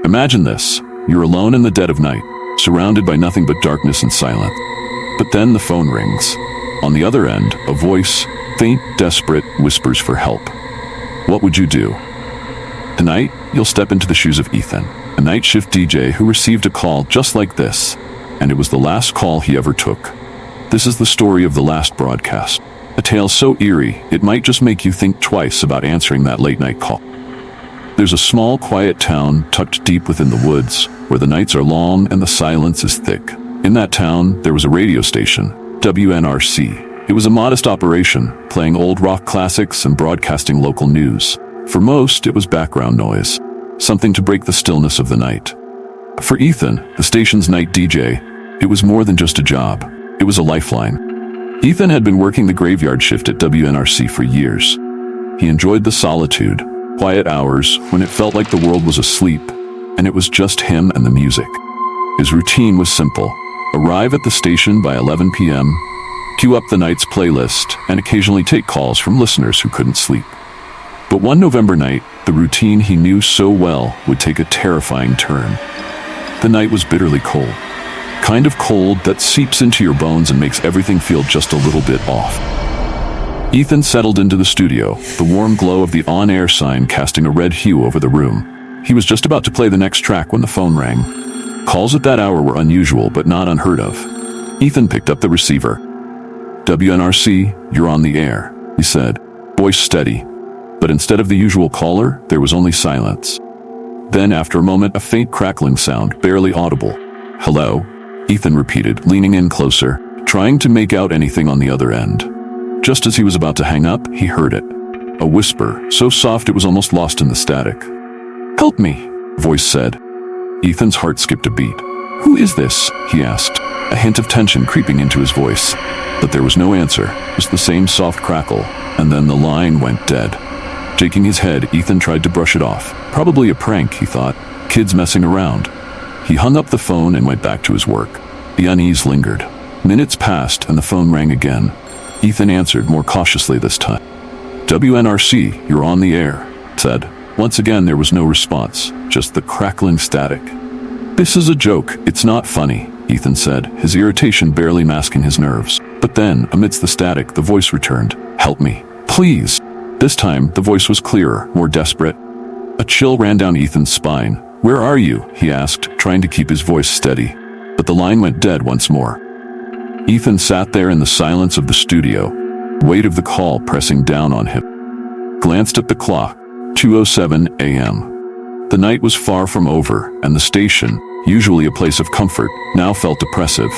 Imagine this. You're alone in the dead of night, surrounded by nothing but darkness and silence. But then the phone rings. On the other end, a voice, faint, desperate, whispers for help. What would you do? Tonight, you'll step into the shoes of Ethan, a night shift DJ who received a call just like this, and it was the last call he ever took. This is the story of the last broadcast, a tale so eerie it might just make you think twice about answering that late-night call. There's a small, quiet town tucked deep within the woods, where the nights are long and the silence is thick. In that town, there was a radio station, WNRC. It was a modest operation, playing old rock classics and broadcasting local news. For most, it was background noise, something to break the stillness of the night. For Ethan, the station's night DJ, it was more than just a job. It was a lifeline. Ethan had been working the graveyard shift at WNRC for years. He enjoyed the solitude, quiet hours when it felt like the world was asleep, and it was just him and the music. His routine was simple. Arrive at the station by 11 p.m., queue up the night's playlist, and occasionally take calls from listeners who couldn't sleep. But one November night, the routine he knew so well would take a terrifying turn. The night was bitterly cold. Kind of cold that seeps into your bones and makes everything feel just a little bit off. Ethan settled into the studio, the warm glow of the on-air sign casting a red hue over the room. He was just about to play the next track when the phone rang. Calls at that hour were unusual but not unheard of. Ethan picked up the receiver. WNRC, you're on the air, he said, voice steady. But instead of the usual caller, there was only silence. Then, after a moment, a faint crackling sound, barely audible. Hello? Ethan repeated, leaning in closer, trying to make out anything on the other end. Just as he was about to hang up, he heard it. A whisper, so soft it was almost lost in the static. Help me, the voice said. Ethan's heart skipped a beat. Who is this? He asked, a hint of tension creeping into his voice. But there was no answer, just the same soft crackle, and then the line went dead. Shaking his head, Ethan tried to brush it off. Probably a prank, he thought. Kids messing around. He hung up the phone and went back to his work. The unease lingered. Minutes passed and the phone rang again. Ethan answered more cautiously this time. WNRC, you're on the air, said. Once again there was no response, just the crackling static. This is a joke, it's not funny, Ethan said, his irritation barely masking his nerves. But then, amidst the static, the voice returned. Help me, please. This time, the voice was clearer, more desperate. A chill ran down Ethan's spine. Where are you? He asked, trying to keep his voice steady. But the line went dead once more. Ethan sat there in the silence of the studio, weight of the call pressing down on him. Glanced at the clock, 2:07 a.m. The night was far from over, and the station, usually a place of comfort, now felt oppressive.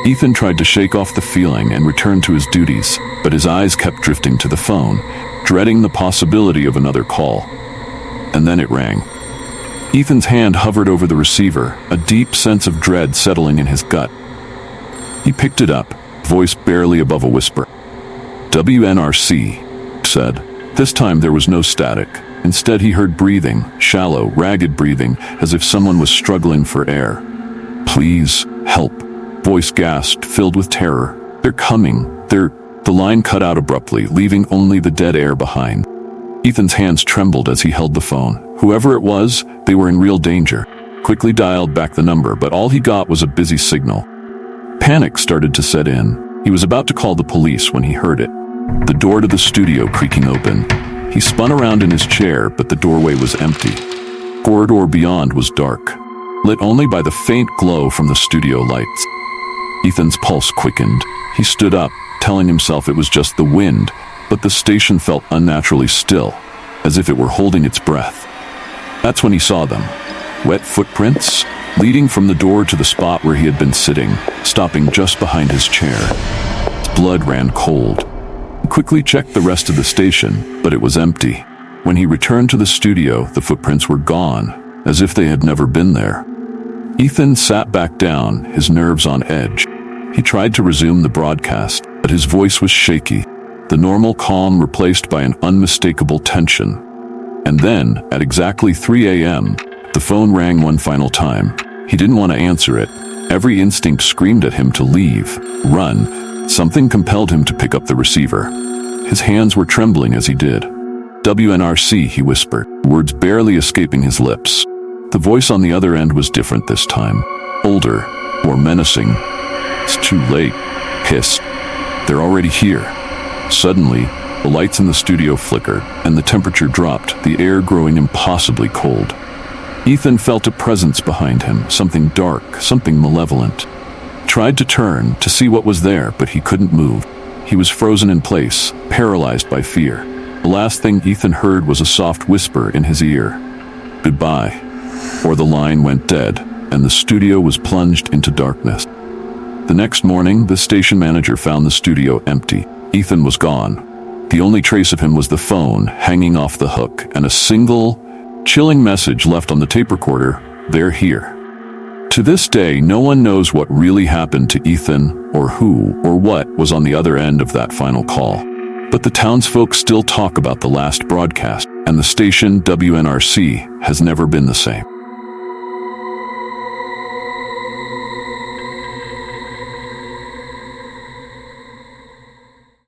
Ethan tried to shake off the feeling and return to his duties, but his eyes kept drifting to the phone, dreading the possibility of another call. And then it rang. Ethan's hand hovered over the receiver, a deep sense of dread settling in his gut. He picked it up, voice barely above a whisper. WNRC, said. This time there was no static. Instead he heard breathing, shallow, ragged breathing, as if someone was struggling for air. Please, help. Voice gasped, filled with terror. They're coming. The line cut out abruptly, leaving only the dead air behind. Ethan's hands trembled as he held the phone. Whoever it was, they were in real danger. Quickly dialed back the number, but all he got was a busy signal. Panic started to set in. He was about to call the police when he heard it. The door to the studio creaking open. He spun around in his chair, but the doorway was empty. Corridor beyond was dark, lit only by the faint glow from the studio lights. Ethan's pulse quickened. He stood up, telling himself it was just the wind, but the station felt unnaturally still, as if it were holding its breath. That's when he saw them. Wet footprints, leading from the door to the spot where he had been sitting, stopping just behind his chair. His blood ran cold. He quickly checked the rest of the station, but it was empty. When he returned to the studio, the footprints were gone, as if they had never been there. Ethan sat back down, his nerves on edge. He tried to resume the broadcast, but his voice was shaky, the normal calm replaced by an unmistakable tension. And then, at exactly 3 a.m., the phone rang one final time. He didn't want to answer it. Every instinct screamed at him to leave, run. Something compelled him to pick up the receiver. His hands were trembling as he did. WNRC, he whispered, words barely escaping his lips. The voice on the other end was different this time. Older, more menacing. "It's too late," hissed. "They're already here." Suddenly, the lights in the studio flickered, and the temperature dropped, the air growing impossibly cold. Ethan felt a presence behind him, something dark, something malevolent. He tried to turn, to see what was there, but he couldn't move. He was frozen in place, paralyzed by fear. The last thing Ethan heard was a soft whisper in his ear. "Goodbye." Or the line went dead, and the studio was plunged into darkness. The next morning, the station manager found the studio empty. Ethan was gone. The only trace of him was the phone hanging off the hook, and a single, chilling message left on the tape recorder: "They're here." To this day, no one knows what really happened to Ethan, or who, or what was on the other end of that final call. But the townsfolk still talk about the last broadcast, and the station WNRC has never been the same.